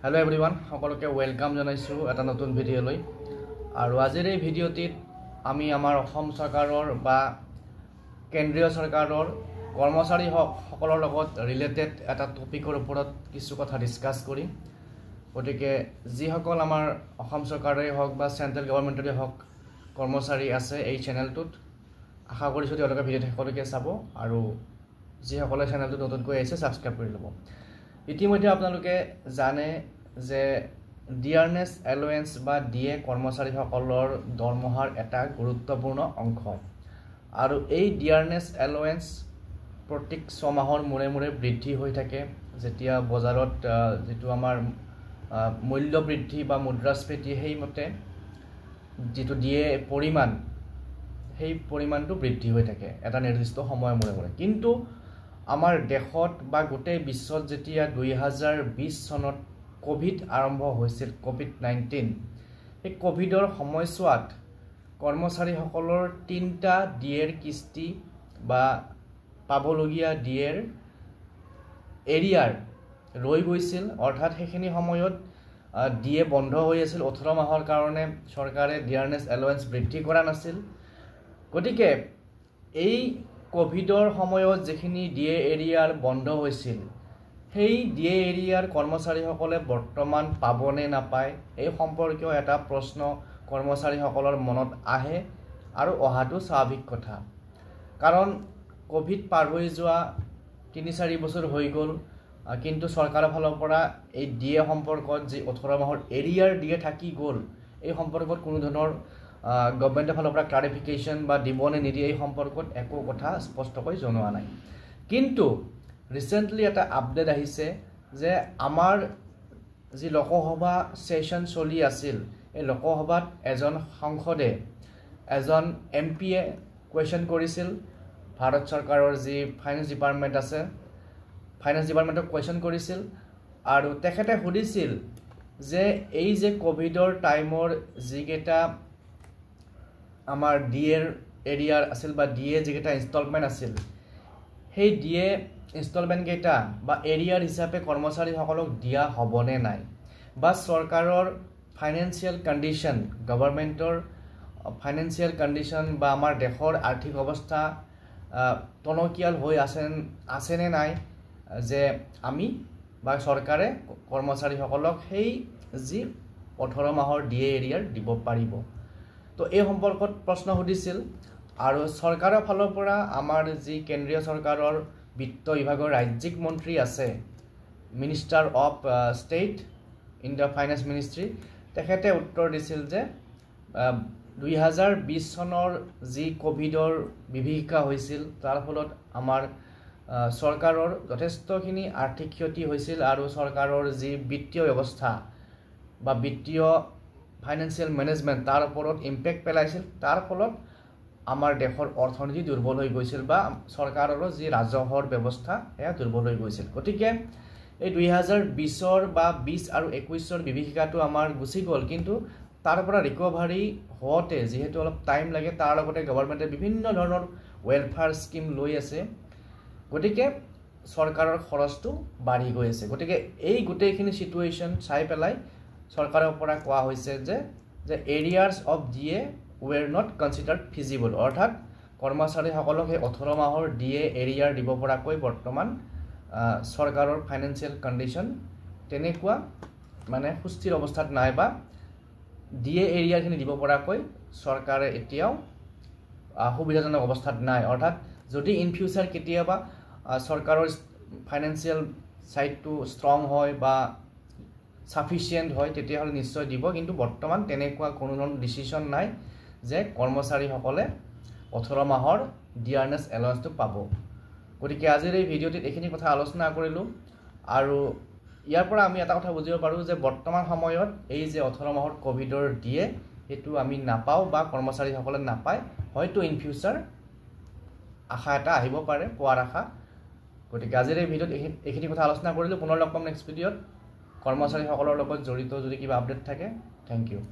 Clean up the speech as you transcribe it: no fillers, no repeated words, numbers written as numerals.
Hello everyone, সকলোকে welcome জানাইছো এটা নতুন ভিডিওলৈ আৰু আজিৰ এই ভিডিওটিত আমি আমাৰ অসম চৰকাৰৰ বা কেন্দ্ৰীয় চৰকাৰৰ কৰ্মচাৰী সকলৰ লগত ৰিলেটেড এটা টপিকৰ ওপৰত কিছু কথা ডিসকাস কৰিম গতিকে যি সকল আমাৰ অসম চৰকাৰেই হওক বা সেন্ট্ৰেল গভৰ্নমেন্টৰে হওক কৰ্মচাৰী আছে এই চেনেলটোত আশা কৰিছো তেওঁলোকে ভিডিও সকলোকে চাব আৰু যি সকলে চেনেলটো নতুনকৈ আহিছে সাবস্ক্ৰাইব কৰি ল'ব ইতিমধ্যে আপোনালোকে জানে যে ডিয়াৰনেছ এলাউৱেন্স বা ডিএ কৰ্মচাৰীসকলৰ দৰমহাৰ এটা গুৰুত্বপূৰ্ণ অংশ আৰু এই ডিয়াৰনেছ এলাউৱেন্স প্ৰত্যেক 6 মাহৰ মূৰে মূৰে বৃদ্ধি হৈ থাকে যেতিয়া বজাৰত যেটো আমাৰ মূল্য বৃদ্ধি বা মুদ্ৰাস্ফীতি হেইমতে যেটো ডিএ পৰিমাণ সেই পৰিমাণটো বৃদ্ধি হৈ থাকে এটা নিৰ্দিষ্ট সময়ৰ মূৰে মূৰে কিন্তু আমাৰ দেশত বা গোটেই বিশ্বত যেতিয়া 2020 চনত কোভিড আৰম্ভ হৈছিল কোভিড-19 এই কোভিডৰ সময়ছোৱাত কৰ্মচাৰীসকলৰ 3টা ডিএৰ কিস্তি বা পাবলগীয়া ডিএৰ এৰিয়াৰ ৰৈ গৈছিল অৰ্থাৎ সেইখিনি সময়ত ডিএ বন্ধ হৈ আছিল 18 মাহৰ কাৰণে চৰকাৰে ডিয়াৰনেছ এলাউৱেন্স বৃদ্ধি কৰা নাছিল গতিকে এই কোভিডৰ সময়ত যেখিনি ডিএ এৰিয়াৰ বন্ধ হৈছিল সেই ডিএ এৰিয়াৰ কৰ্মচাৰীসকলে বৰ্তমান পাবনে নাপায় এই সম্পৰ্কীয় এটা প্ৰশ্ন কৰ্মচাৰীসকলৰ মনত আহে আৰু অহাটো স্বাভাৱিক কথা কাৰণ কোভিড পাৰ হৈ যোৱা 3-4 বছৰ হৈ গ'ল কিন্তু চৰকাৰৰ ফালৰ পৰা এই ডিএ সম্পৰ্কত যে 18 মাহৰ এৰিয়াৰ ডিএ থাকি গ'ল এই সম্পৰ্কত কোনো ধৰণৰ গভৰ্নমেন্টৰ ফালৰ পৰা ক্লাৰিফিকেশন বা দিবনে নিদিয়ে এই সম্পৰ্কত একো কথা স্পষ্টকৈ জনোৱা নাই কিন্তু ৰিসেন্টলি এটা আপডেট আহিছে যে আমাৰ যি লোকসভা সেশন চলি আছিল এই লোকসভাত এজন সংসদে এজন এমপিয়ে কোৱেশ্চন কৰিছিল ভাৰত চৰকাৰৰ যি ফাইনেন্স ডিপাৰ্টমেন্ট আছে ফাইনেন্স ডিপাৰ্টমেন্টক কোৱেশ্চন কৰিছিল আৰু তেখেতে সুধিছিল যে এই যে কোভিডৰ টাইমৰ যিকেটা আমাৰ ডিএৰ এৰিয়াৰ আছিল বা ডিএ যিকেটা ইনষ্টলমেন্ট আছিল সেই ডিএ ইনষ্টলমেন্ট কেটা বা এৰিয়াৰ হিচাপে কৰ্মচাৰীসকলক দিয়া হ'বনে নাই বা চৰকাৰৰ ফাইনান্সিয়েল কন্ডিশন গভৰ্নমেন্টৰ ফাইনান্সিয়েল কন্ডিশন বা আমাৰ দেশৰ আৰ্থিক অৱস্থা টনকিয়াল হৈ আছে নে নাই যে আমি বা চৰকাৰে কৰ্মচাৰীসকলক সেই যি 18 মাহৰ ডিএ এৰিয়াৰ দিব পাৰিব তো এই সম্পৰ্কত প্ৰশ্ন সুধিছিল আৰু চৰকাৰৰ ফালৰ পৰা আমাৰ যি কেন্দ্ৰীয় চৰকাৰৰ বিত্ত বিভাগৰ ৰাজ্যিক মন্ত্ৰী আছে minister of state in the finance ministry তেখেতে উত্তৰ দিছিল যে 2020 চনৰ যি কোভিডৰ বিভীষিকা হৈছিল তাৰ ফলত আমাৰ চৰকাৰৰ যথেষ্টখিনি আৰ্থিক ক্ষতি হৈছিল আৰু চৰকাৰৰ যি বিত্তীয় ব্যৱস্থা বা বিত্তীয় ফাইনান্সিয়েল মেনেজমেন্ট তাৰ ওপৰত ইম্প্যাক্ট পেলাইছিল তাৰ ফলত আমাৰ দেশৰ অৰ্থনীতি দুৰ্বল হৈ গৈছিল বা চৰকাৰৰ যি ৰাজহৰ ব্যৱস্থা এয়া দুৰ্বল হৈ গৈছিল গতিকে এই 2020 বা 20 আৰু 21 বিভীষিকাটো আমাৰ গুছি গ'ল কিন্তু তাৰ পৰা ৰিকভাৰী হোৱাতে যেহেতু অলপ টাইম লাগে তাৰ লগতে গভৰ্নমেন্টে বিভিন্ন ধৰণৰ ওয়েলফেয়াৰ স্কিম লৈ আছে গতিকে চৰকাৰৰ খৰচটো বাঢ়ি গৈ আছে গতিকে এই গোটেইখিনি সিচুৱেচন চাই পেলাই চৰকাৰৰ পৰা কোৱা হৈছে যে arrears of DA were not considered feasible অৰ্থাৎ কৰ্মচাৰীসকলক এই 18 মাহৰ ডিএ এৰিয়াৰ দিব পৰাকৈ বৰ্তমান চৰকাৰৰ ফাইনান্সিয়েল কন্ডিশন তেনেকুৱা মানে সুস্থিৰ অৱস্থাত নাই বা ডিএ এৰিয়াখিনি দিব পৰাকৈ চৰকাৰে এতিয়াও সুবিধাজনক অৱস্থাত নাই অৰ্থাৎ যদি ইন ফিউচাৰ কেতিয়াবা চৰকাৰৰ ফাইনান্সিয়েল সাইডটো ষ্ট্ৰং হয় বা সাফিসিয়েন্ট হয় তেতিয়াহলে নিশ্চয় দিব কিন্তু বৰ্তমান তেনেকুৱা কোনো ধৰণৰ ডিসিশন নাই যে কৰ্মচাৰীসকলে 18 মাহৰ ডিয়াৰনেছ এলাউৱেন্সটো পাব গতিকে আজিৰ এই ভিডিওটিত এইখিনি কথা আলোচনা কৰিলো আৰু ইয়াৰ পৰা আমি এটা কথা বুজিব পাৰো যে বৰ্তমান সময়ত এই যে 18 মাহৰ কোভিডৰ ডিএ হেতু আমি নাপাও বা কৰ্মচাৰীসকলে নাপায় হয়তো ইন ফিউচাৰ আশা এটা আহিব পাৰে পোৱাৰ আশা গতিকে আজিৰ এই ভিডিওত এইখিনি কথা আলোচনা কৰিলো পুনৰ লগ পাম নেক্সট ভিডিওত কৰ্মচাৰীসকলৰ লগত জড়িত যদি কিবা আপডেট থাকে থ্যাংক ইউ